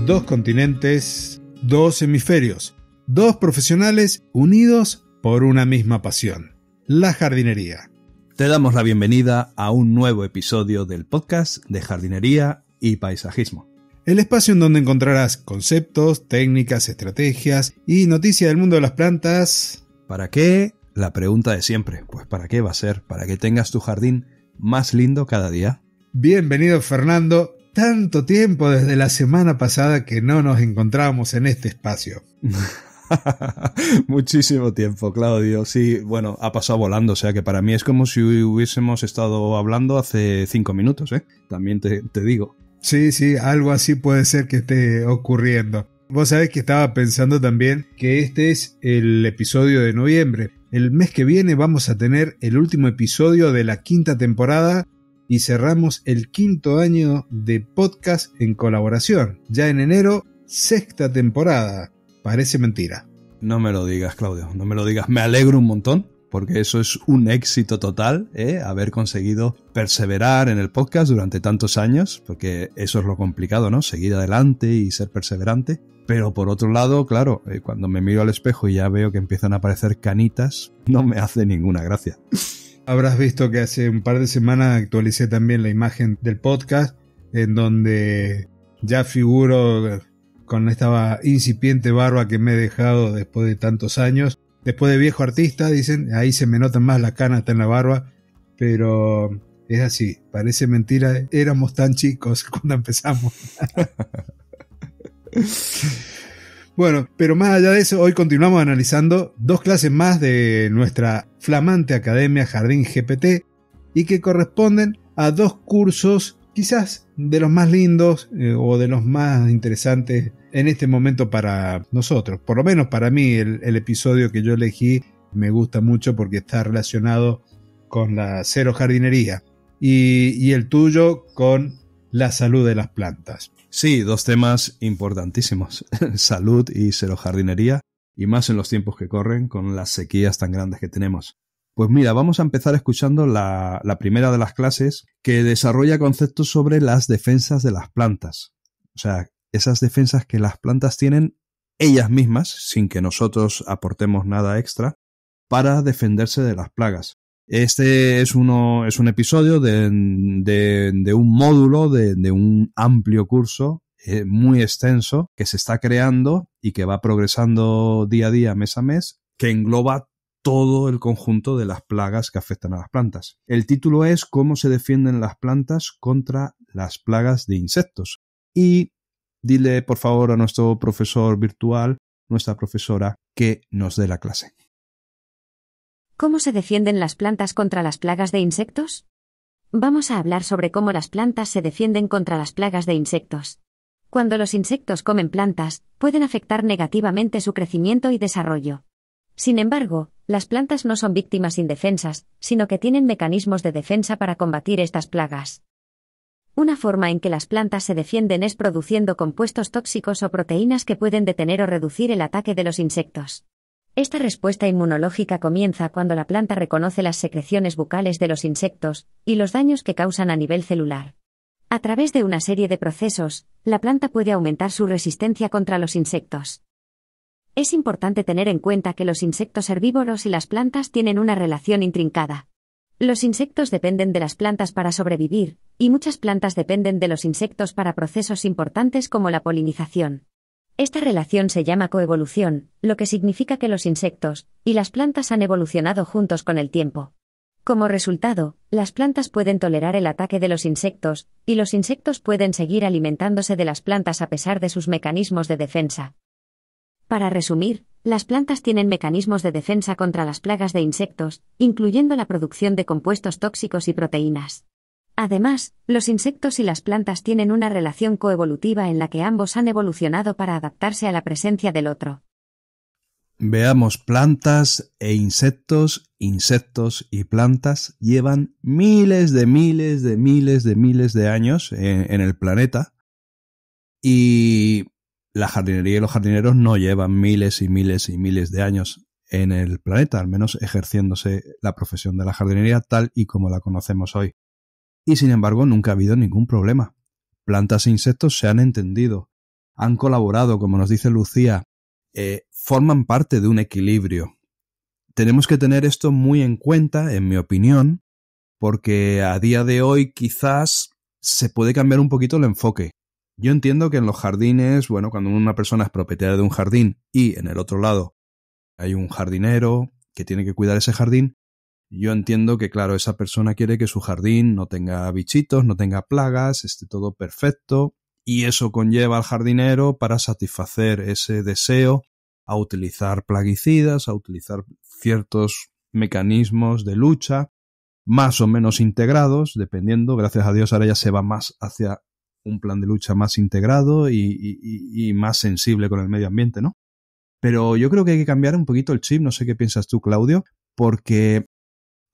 2 continentes, 2 hemisferios, 2 profesionales unidos por una misma pasión, la jardinería. Te damos la bienvenida a un nuevo episodio del podcast de jardinería y paisajismo. El espacio en donde encontrarás conceptos, técnicas, estrategias y noticias del mundo de las plantas. ¿Para qué? La pregunta de siempre. Pues ¿para qué va a ser? Para que tengas tu jardín más lindo cada día. Bienvenido, Fernando. Tanto tiempo desde la semana pasada que no nos encontrábamos en este espacio. Muchísimo tiempo, Claudio. Sí, bueno, ha pasado volando, o sea que para mí es como si hubiésemos estado hablando hace 5 minutos, ¿eh? También te digo. Sí, algo así puede ser que esté ocurriendo. Vos sabés que estaba pensando también que este es el episodio de noviembre. El mes que viene vamos a tener el último episodio de la 5ª temporada y cerramos el 5º año de podcast en colaboración. Ya en enero, 6ª temporada. Parece mentira. No me lo digas, Claudio, no me lo digas. Me alegro un montón, porque eso es un éxito total, haber conseguido perseverar en el podcast durante tantos años, porque eso es lo complicado, ¿no? Seguir adelante y ser perseverante. Pero por otro lado, claro, cuando me miro al espejo y ya veo que empiezan a aparecer canitas, no me hace ninguna gracia. Habrás visto que hace un par de semanas actualicé también la imagen del podcast, en donde ya figuro con esta incipiente barba que me he dejado después de tantos años. Después de viejo artista, dicen, ahí se me notan más las canas hasta en la barba, pero es así, parece mentira, éramos tan chicos cuando empezamos. Bueno, pero más allá de eso, hoy continuamos analizando 2 clases más de nuestra flamante academia Jardín GPT y que corresponden a 2 cursos quizás de los más lindos o de los más interesantes en este momento para nosotros. Por lo menos para mí el episodio que yo elegí me gusta mucho porque está relacionado con la cero jardinería y el tuyo con la salud de las plantas. Sí, 2 temas importantísimos, salud y cero jardinería, y más en los tiempos que corren con las sequías tan grandes que tenemos. Pues mira, vamos a empezar escuchando la primera de las clases que desarrolla conceptos sobre las defensas de las plantas. O sea, esas defensas que las plantas tienen ellas mismas, sin que nosotros aportemos nada extra, para defenderse de las plagas. Este es un episodio de un módulo, de un amplio curso muy extenso que se está creando y que va progresando día a día, mes a mes, que engloba todo el conjunto de las plagas que afectan a las plantas. El título es ¿Cómo se defienden las plantas contra las plagas de insectos? Y dile por favor a nuestro profesor virtual, nuestra profesora, que nos dé la clase. ¿Cómo se defienden las plantas contra las plagas de insectos? Vamos a hablar sobre cómo las plantas se defienden contra las plagas de insectos. Cuando los insectos comen plantas, pueden afectar negativamente su crecimiento y desarrollo. Sin embargo, las plantas no son víctimas indefensas, sino que tienen mecanismos de defensa para combatir estas plagas. Una forma en que las plantas se defienden es produciendo compuestos tóxicos o proteínas que pueden detener o reducir el ataque de los insectos. Esta respuesta inmunológica comienza cuando la planta reconoce las secreciones bucales de los insectos y los daños que causan a nivel celular. A través de una serie de procesos, la planta puede aumentar su resistencia contra los insectos. Es importante tener en cuenta que los insectos herbívoros y las plantas tienen una relación intrincada. Los insectos dependen de las plantas para sobrevivir, y muchas plantas dependen de los insectos para procesos importantes como la polinización. Esta relación se llama coevolución, lo que significa que los insectos y las plantas han evolucionado juntos con el tiempo. Como resultado, las plantas pueden tolerar el ataque de los insectos, y los insectos pueden seguir alimentándose de las plantas a pesar de sus mecanismos de defensa. Para resumir, las plantas tienen mecanismos de defensa contra las plagas de insectos, incluyendo la producción de compuestos tóxicos y proteínas. Además, los insectos y las plantas tienen una relación coevolutiva en la que ambos han evolucionado para adaptarse a la presencia del otro. Veamos, plantas e insectos, insectos y plantas llevan miles de años en el planeta y la jardinería y los jardineros no llevan miles de años en el planeta, al menos ejerciéndose la profesión de la jardinería tal y como la conocemos hoy. Y sin embargo nunca ha habido ningún problema. Plantas e insectos se han entendido. han colaborado, como nos dice Lucía, forman parte de un equilibrio. Tenemos que tener esto muy en cuenta, en mi opinión, porque a día de hoy quizás se puede cambiar un poquito el enfoque. Yo entiendo que en los jardines, bueno, cuando una persona es propietaria de un jardín y en el otro lado hay un jardinero que tiene que cuidar ese jardín, yo entiendo que, claro, esa persona quiere que su jardín no tenga bichitos, no tenga plagas, esté todo perfecto, y eso conlleva al jardinero para satisfacer ese deseo a utilizar plaguicidas, a utilizar ciertos mecanismos de lucha, más o menos integrados, dependiendo. Gracias a Dios ahora ya se va más hacia un plan de lucha más integrado y más sensible con el medio ambiente, ¿no? Pero yo creo que hay que cambiar un poquito el chip, no sé qué piensas tú, Claudio, porque,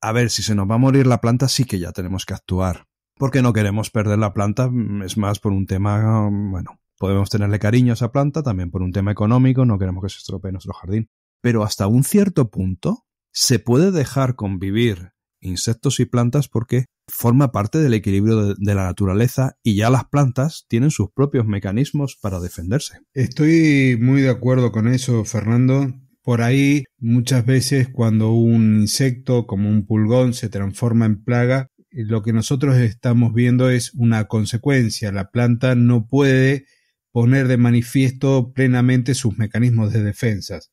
a ver, si se nos va a morir la planta sí que ya tenemos que actuar, porque no queremos perder la planta, es más por un tema, bueno, podemos tenerle cariño a esa planta, también por un tema económico, no queremos que se estropee nuestro jardín, pero hasta un cierto punto se puede dejar convivir insectos y plantas porque forma parte del equilibrio de la naturaleza y ya las plantas tienen sus propios mecanismos para defenderse. Estoy muy de acuerdo con eso, Fernando. Por ahí, muchas veces cuando un insecto como un pulgón se transforma en plaga, lo que nosotros estamos viendo es una consecuencia. La planta no puede poner de manifiesto plenamente sus mecanismos de defensas.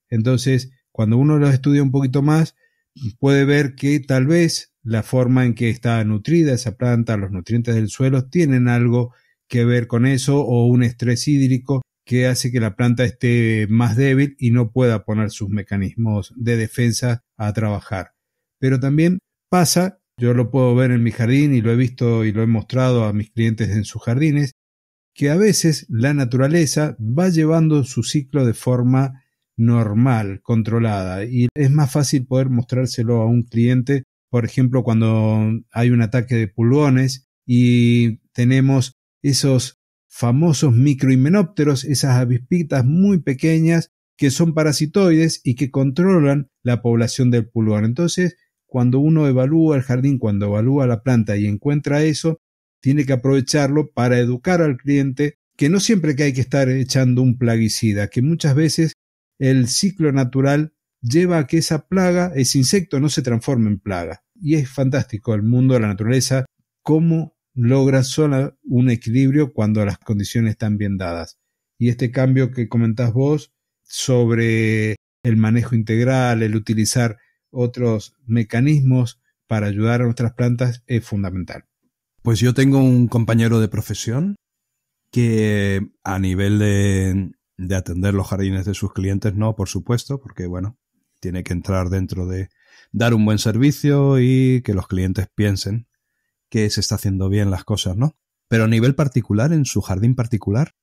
Entonces, cuando uno los estudia un poquito más, puede ver que tal vez la forma en que está nutrida esa planta, los nutrientes del suelo, tienen algo que ver con eso, o un estrés hídrico que hace que la planta esté más débil y no pueda poner sus mecanismos de defensa a trabajar. Pero también pasa, yo lo puedo ver en mi jardín y lo he visto y lo he mostrado a mis clientes en sus jardines, que a veces la naturaleza va llevando su ciclo de forma normal, controlada, y es más fácil poder mostrárselo a un cliente, por ejemplo, cuando hay un ataque de pulgones y tenemos esos famosos microhimenópteros, esas avispitas muy pequeñas que son parasitoides y que controlan la población del pulgón. Entonces, cuando uno evalúa el jardín, cuando evalúa la planta y encuentra eso, tiene que aprovecharlo para educar al cliente que no siempre que hay que estar echando un plaguicida, que muchas veces el ciclo natural lleva a que esa plaga, ese insecto, no se transforme en plaga. Y es fantástico el mundo de la naturaleza, cómo logra solo un equilibrio cuando las condiciones están bien dadas. Y este cambio que comentás vos sobre el manejo integral, el utilizar otros mecanismos para ayudar a nuestras plantas es fundamental. Pues yo tengo un compañero de profesión que a nivel de atender los jardines de sus clientes, no, por supuesto, porque bueno, tiene que entrar dentro de dar un buen servicio y que los clientes piensen que se está haciendo bien las cosas, ¿no? Pero a nivel particular, en su jardín particular,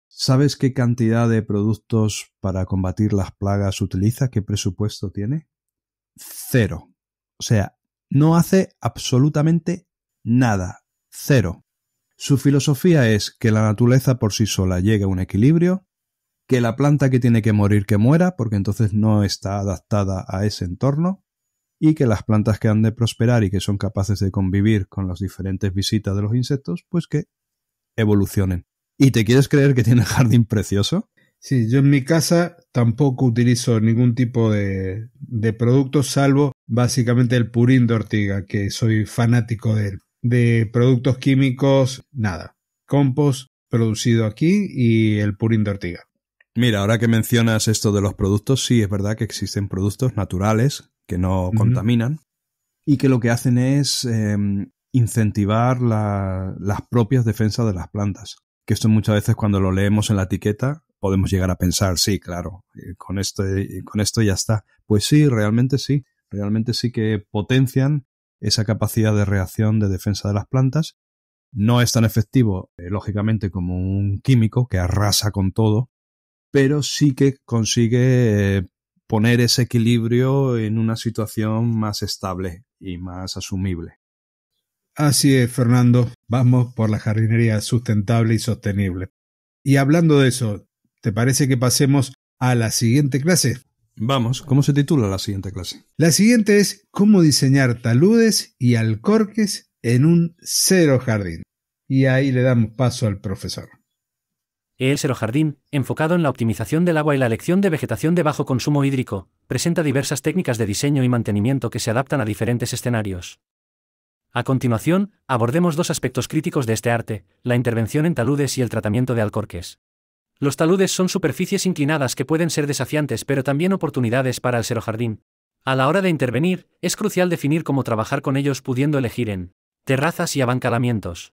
¿sabes qué cantidad de productos para combatir las plagas utiliza? ¿Qué presupuesto tiene? 0. O sea, no hace absolutamente nada. 0. Su filosofía es que la naturaleza por sí sola llegue a un equilibrio, que la planta que tiene que morir que muera, porque entonces no está adaptada a ese entorno, y que las plantas que han de prosperar y que son capaces de convivir con las diferentes visitas de los insectos, pues que evolucionen. ¿Y te quieres creer que tiene el jardín precioso? Sí, yo en mi casa tampoco utilizo ningún tipo de productos, salvo básicamente el purín de ortiga, que soy fanático de él. De productos químicos, nada. Compost producido aquí y el purín de ortiga. Mira, ahora que mencionas esto de los productos, sí, es verdad que existen productos naturales que no contaminan y que lo que hacen es incentivar las propias defensas de las plantas. Que esto muchas veces cuando lo leemos en la etiqueta podemos llegar a pensar, sí, claro, con esto ya está. Pues sí, realmente sí que potencian esa capacidad de reacción de defensa de las plantas. No es tan efectivo, lógicamente, como un químico que arrasa con todo, pero sí que consigue poner ese equilibrio en una situación más estable y más asumible. Así es, Fernando. Vamos por la jardinería sustentable y sostenible. Y hablando de eso, ¿te parece que pasemos a la siguiente clase? Vamos, ¿cómo se titula la siguiente clase? La siguiente es cómo diseñar taludes y alcorques en un cero jardín. Y ahí le damos paso al profesor. El Xerojardín, enfocado en la optimización del agua y la elección de vegetación de bajo consumo hídrico, presenta diversas técnicas de diseño y mantenimiento que se adaptan a diferentes escenarios. A continuación, abordemos dos aspectos críticos de este arte, la intervención en taludes y el tratamiento de alcorques. Los taludes son superficies inclinadas que pueden ser desafiantes pero también oportunidades para el xerojardín. A la hora de intervenir, es crucial definir cómo trabajar con ellos pudiendo elegir en terrazas y abancalamientos.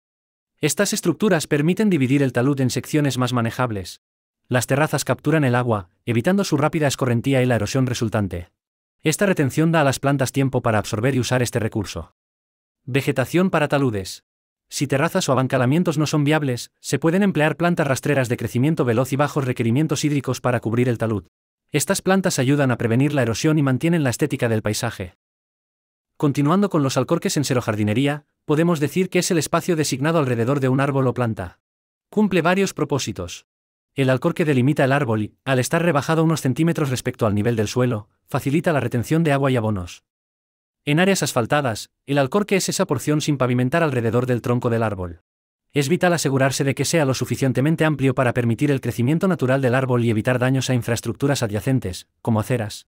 Estas estructuras permiten dividir el talud en secciones más manejables. Las terrazas capturan el agua, evitando su rápida escorrentía y la erosión resultante. Esta retención da a las plantas tiempo para absorber y usar este recurso. Vegetación para taludes. Si terrazas o abancalamientos no son viables, se pueden emplear plantas rastreras de crecimiento veloz y bajos requerimientos hídricos para cubrir el talud. Estas plantas ayudan a prevenir la erosión y mantienen la estética del paisaje. Continuando con los alcorques en xerojardinería, podemos decir que es el espacio designado alrededor de un árbol o planta. Cumple varios propósitos. El alcorque delimita el árbol y, al estar rebajado unos centímetros respecto al nivel del suelo, facilita la retención de agua y abonos. En áreas asfaltadas, el alcorque es esa porción sin pavimentar alrededor del tronco del árbol. Es vital asegurarse de que sea lo suficientemente amplio para permitir el crecimiento natural del árbol y evitar daños a infraestructuras adyacentes, como aceras.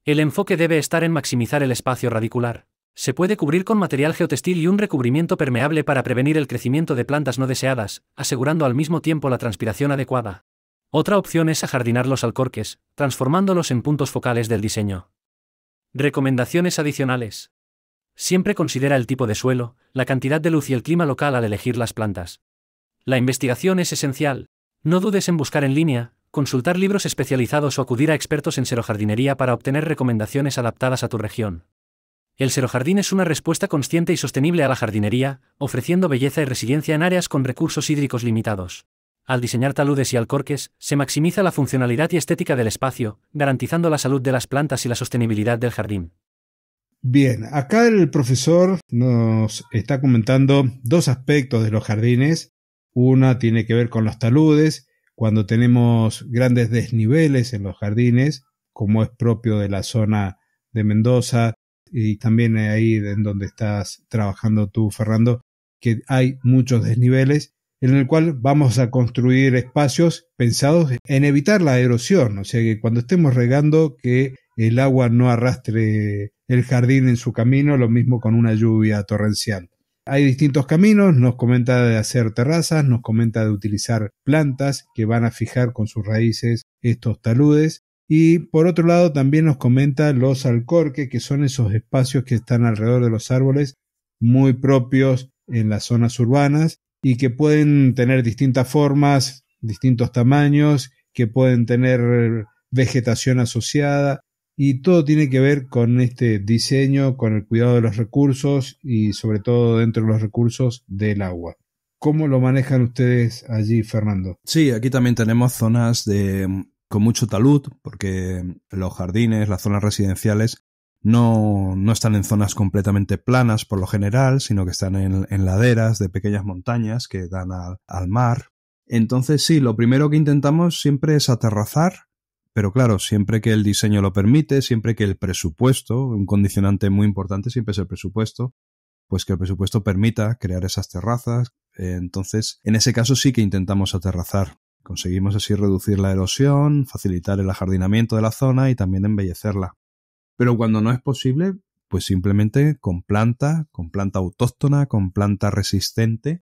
El enfoque debe estar en maximizar el espacio radicular. Se puede cubrir con material geotextil y un recubrimiento permeable para prevenir el crecimiento de plantas no deseadas, asegurando al mismo tiempo la transpiración adecuada. Otra opción es ajardinar los alcorques, transformándolos en puntos focales del diseño. Recomendaciones adicionales. Siempre considera el tipo de suelo, la cantidad de luz y el clima local al elegir las plantas. La investigación es esencial. No dudes en buscar en línea, consultar libros especializados o acudir a expertos en xerojardinería para obtener recomendaciones adaptadas a tu región. El xerojardín es una respuesta consciente y sostenible a la jardinería, ofreciendo belleza y resiliencia en áreas con recursos hídricos limitados. Al diseñar taludes y alcorques, se maximiza la funcionalidad y estética del espacio, garantizando la salud de las plantas y la sostenibilidad del jardín. Bien, acá el profesor nos está comentando dos aspectos de los jardines. Una tiene que ver con los taludes, cuando tenemos grandes desniveles en los jardines, como es propio de la zona de Mendoza, y también ahí en donde estás trabajando tú, Fernando, que hay muchos desniveles, en el cual vamos a construir espacios pensados en evitar la erosión, o sea que cuando estemos regando que el agua no arrastre el jardín en su camino, lo mismo con una lluvia torrencial. Hay distintos caminos, nos comenta de hacer terrazas, nos comenta de utilizar plantas que van a fijar con sus raíces estos taludes, y por otro lado también nos comenta los alcorques, que son esos espacios que están alrededor de los árboles, muy propios en las zonas urbanas, y que pueden tener distintas formas, distintos tamaños, que pueden tener vegetación asociada, y todo tiene que ver con este diseño, con el cuidado de los recursos y sobre todo dentro de los recursos del agua. ¿Cómo lo manejan ustedes allí, Fernando? Sí, aquí también tenemos zonas con mucho talud, porque los jardines, las zonas residenciales, no están en zonas completamente planas por lo general, sino que están en laderas de pequeñas montañas que dan al mar. Entonces sí, lo primero que intentamos siempre es aterrazar, pero claro, siempre que el diseño lo permite, siempre que el presupuesto, un condicionante muy importante siempre es el presupuesto, pues que el presupuesto permita crear esas terrazas. Entonces, en ese caso sí que intentamos aterrazar. Conseguimos así reducir la erosión, facilitar el ajardinamiento de la zona y también embellecerla. Pero cuando no es posible, pues simplemente con planta autóctona, con planta resistente,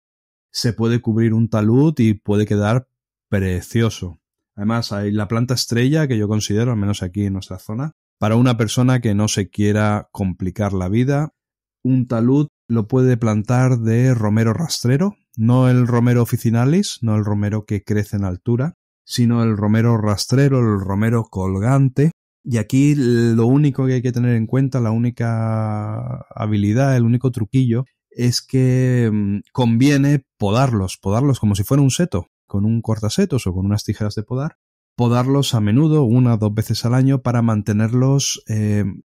se puede cubrir un talud y puede quedar precioso. Además, hay la planta estrella que yo considero, al menos aquí en nuestra zona, para una persona que no se quiera complicar la vida. Un talud lo puede plantar de romero rastrero, no el romero officinalis, no el romero que crece en altura, sino el romero rastrero, el romero colgante. Y aquí lo único que hay que tener en cuenta, la única habilidad, el único truquillo, es que conviene podarlos como si fuera un seto, con un cortasetos o con unas tijeras de podar, podarlos a menudo, 1 o 2 veces al año, para mantenerlos,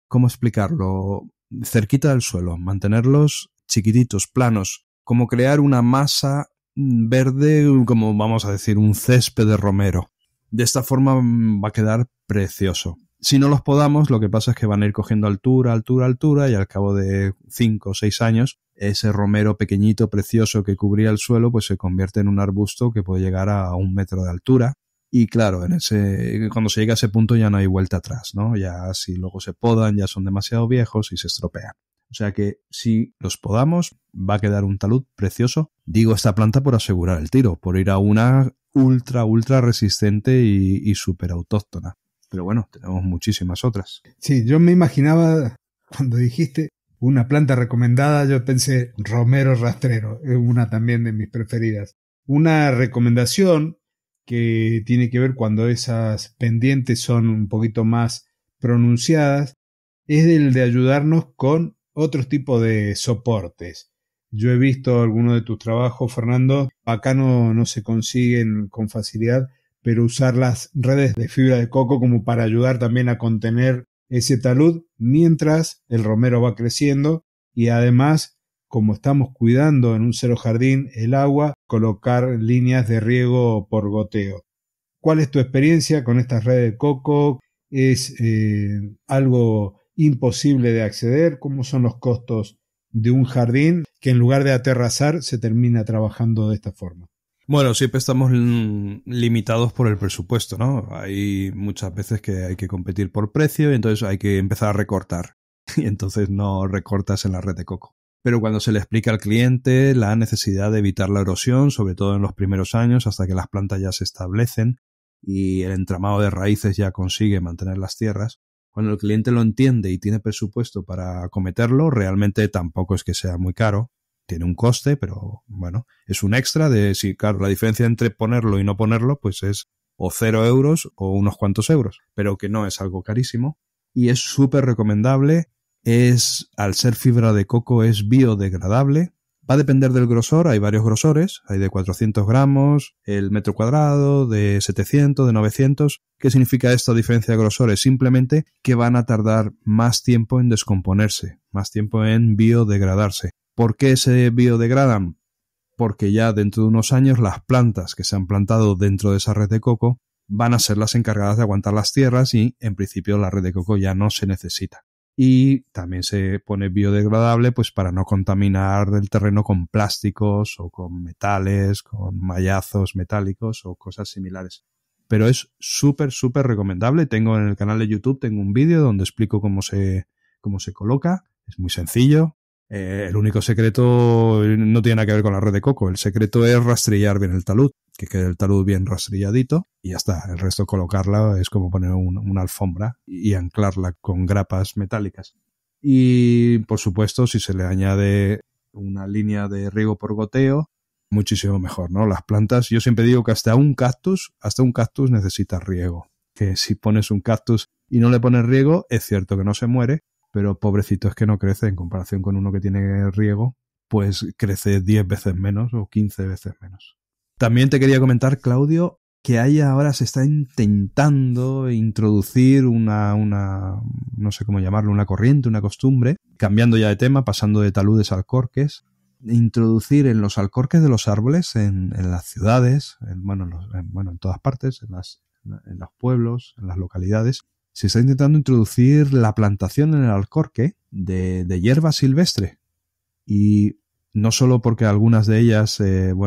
¿cómo explicarlo?, cerquita del suelo, mantenerlos chiquititos, planos, como crear una masa verde, como vamos a decir, un césped de romero. De esta forma va a quedar precioso. Si no los podamos, lo que pasa es que van a ir cogiendo altura y al cabo de 5 o 6 años, ese romero pequeñito, precioso que cubría el suelo, pues se convierte en un arbusto que puede llegar a 1 metro de altura. Y claro, cuando se llega a ese punto ya no hay vuelta atrás, ¿no? Ya si luego se podan, ya son demasiado viejos y se estropean. O sea que si los podamos, va a quedar un talud precioso. Digo esta planta por asegurar el tiro, por ir a una ultra resistente y súper autóctona. Pero bueno, tenemos muchísimas otras. Sí, yo me imaginaba, cuando dijiste una planta recomendada, yo pensé romero rastrero, es una también de mis preferidas. Una recomendación que tiene que ver cuando esas pendientes son un poquito más pronunciadas, es el de ayudarnos con otros tipos de soportes. Yo he visto algunos de tus trabajos, Fernando, acá no se consiguen con facilidad, pero usar las redes de fibra de coco como para ayudar también a contener ese talud mientras el romero va creciendo, y además, como estamos cuidando en un cero jardín el agua, colocar líneas de riego por goteo. ¿Cuál es tu experiencia con estas redes de coco? ¿Es algo imposible de acceder? ¿Cómo son los costos de un jardín que en lugar de aterrazar se termina trabajando de esta forma? Bueno, siempre estamos limitados por el presupuesto, ¿no? Hay muchas veces que hay que competir por precio y entonces hay que empezar a recortar. Y entonces no recortas en la red de coco. Pero cuando se le explica al cliente la necesidad de evitar la erosión, sobre todo en los primeros años, hasta que las plantas ya se establecen y el entramado de raíces ya consigue mantener las tierras, cuando el cliente lo entiende y tiene presupuesto para acometerlo, realmente tampoco es que sea muy caro. Tiene un coste, pero bueno, es un extra de si, claro, la diferencia entre ponerlo y no ponerlo, pues es o 0 euros o unos cuantos euros, pero que no es algo carísimo y es súper recomendable. Al ser fibra de coco, es biodegradable. Va a depender del grosor, hay varios grosores, hay de 400 gramos, el metro cuadrado, de 700, de 900. ¿Qué significa esta diferencia de grosores? Simplemente que van a tardar más tiempo en descomponerse, más tiempo en biodegradarse. ¿Por qué se biodegradan? Porque ya dentro de unos años las plantas que se han plantado dentro de esa red de coco van a ser las encargadas de aguantar las tierras y en principio la red de coco ya no se necesita. Y también se pone biodegradable pues para no contaminar el terreno con plásticos o con metales, con mallazos metálicos o cosas similares. Pero es súper recomendable. Tengo en el canal de YouTube un vídeo donde explico cómo se coloca. Es muy sencillo. El único secreto no tiene nada que ver con la red de coco. El secreto es rastrillar bien el talud, que quede el talud bien rastrilladito y ya está. El resto colocarla es como poner una alfombra y anclarla con grapas metálicas. Y por supuesto, si se le añade una línea de riego por goteo, muchísimo mejor, ¿no? Las plantas, yo siempre digo que hasta un cactus necesita riego. Que si pones un cactus y no le pones riego, es cierto que no se muere, pero pobrecito es que no crece en comparación con uno que tiene riego, pues crece 10 veces menos o 15 veces menos. También te quería comentar, Claudio, que ahora se está intentando introducir una no sé cómo llamarlo, una corriente, una costumbre, cambiando ya de tema, pasando de taludes a alcorques, introducir en los alcorques de los árboles, en las ciudades, en todas partes, en los pueblos, en las localidades, se está intentando introducir la plantación en el alcorque de hierba silvestre. Y no solo porque algunas de ellas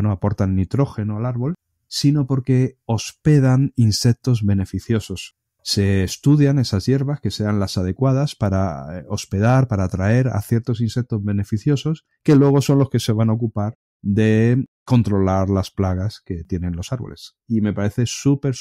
aportan nitrógeno al árbol, sino porque hospedan insectos beneficiosos. Se estudian esas hierbas que sean las adecuadas para hospedar, para atraer a ciertos insectos beneficiosos que luego son los que se van a ocupar de controlar las plagas que tienen los árboles. Y me parece súper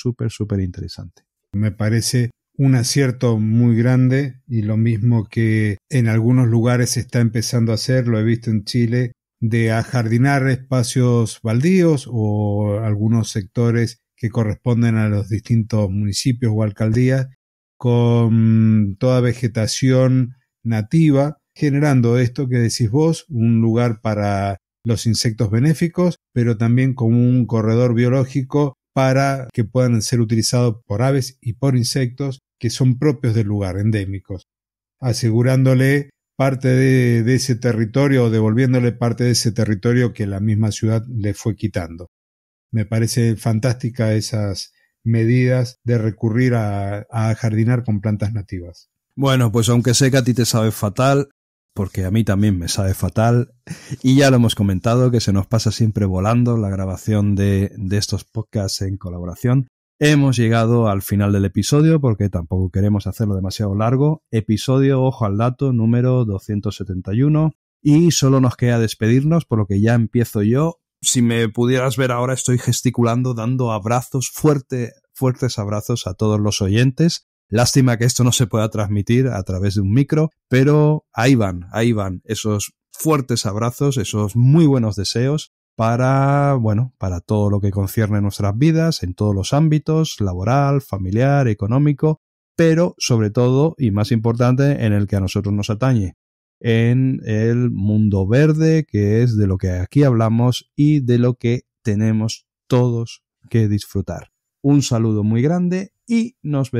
interesante. Me parece un acierto muy grande y lo mismo que en algunos lugares se está empezando a hacer, lo he visto en Chile, de ajardinar espacios baldíos o algunos sectores que corresponden a los distintos municipios o alcaldías con toda vegetación nativa, generando esto que decís vos, un lugar para los insectos benéficos, pero también como un corredor biológico para que puedan ser utilizados por aves y por insectos que son propios del lugar, endémicos, asegurándole parte de ese territorio o devolviéndole parte de ese territorio que la misma ciudad le fue quitando. Me parece fantástica esas medidas de recurrir a jardinar con plantas nativas. Bueno, pues aunque sé que a ti te sabe fatal, porque a mí también me sabe fatal, y ya lo hemos comentado, que se nos pasa siempre volando la grabación de estos podcasts en colaboración. Hemos llegado al final del episodio porque tampoco queremos hacerlo demasiado largo. Episodio, ojo al dato, número 271. Y solo nos queda despedirnos, por lo que ya empiezo yo. Si me pudieras ver ahora, estoy gesticulando, dando abrazos, fuertes abrazos a todos los oyentes. Lástima que esto no se pueda transmitir a través de un micro, pero ahí van esos fuertes abrazos, esos muy buenos deseos para todo lo que concierne nuestras vidas, en todos los ámbitos, laboral, familiar, económico, pero sobre todo, y más importante, en el que a nosotros nos atañe, en el mundo verde, que es de lo que aquí hablamos y de lo que tenemos todos que disfrutar. Un saludo muy grande y nos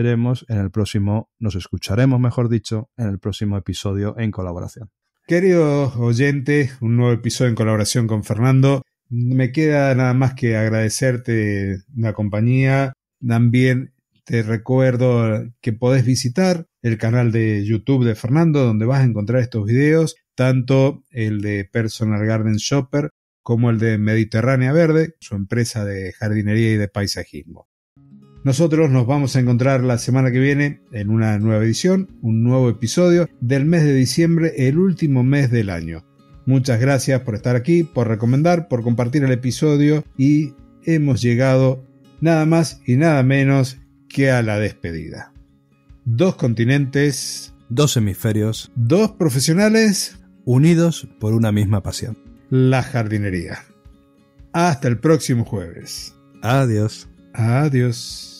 escucharemos, mejor dicho, en el próximo episodio en colaboración. Querido oyente, un nuevo episodio en colaboración con Fernando. Me queda nada más que agradecerte la compañía. También te recuerdo que podés visitar el canal de YouTube de Fernando, donde vas a encontrar estos videos, tanto el de Personal Garden Shopper como el de Mediterránea Verde, su empresa de jardinería y de paisajismo. Nosotros nos vamos a encontrar la semana que viene en una nueva edición, un nuevo episodio del mes de diciembre, el último mes del año. Muchas gracias por estar aquí, por recomendar, por compartir el episodio y hemos llegado nada más y nada menos que a la despedida. 2 continentes, 2 hemisferios, 2 profesionales unidos por una misma pasión: la jardinería. Hasta el próximo jueves. Adiós. Adiós.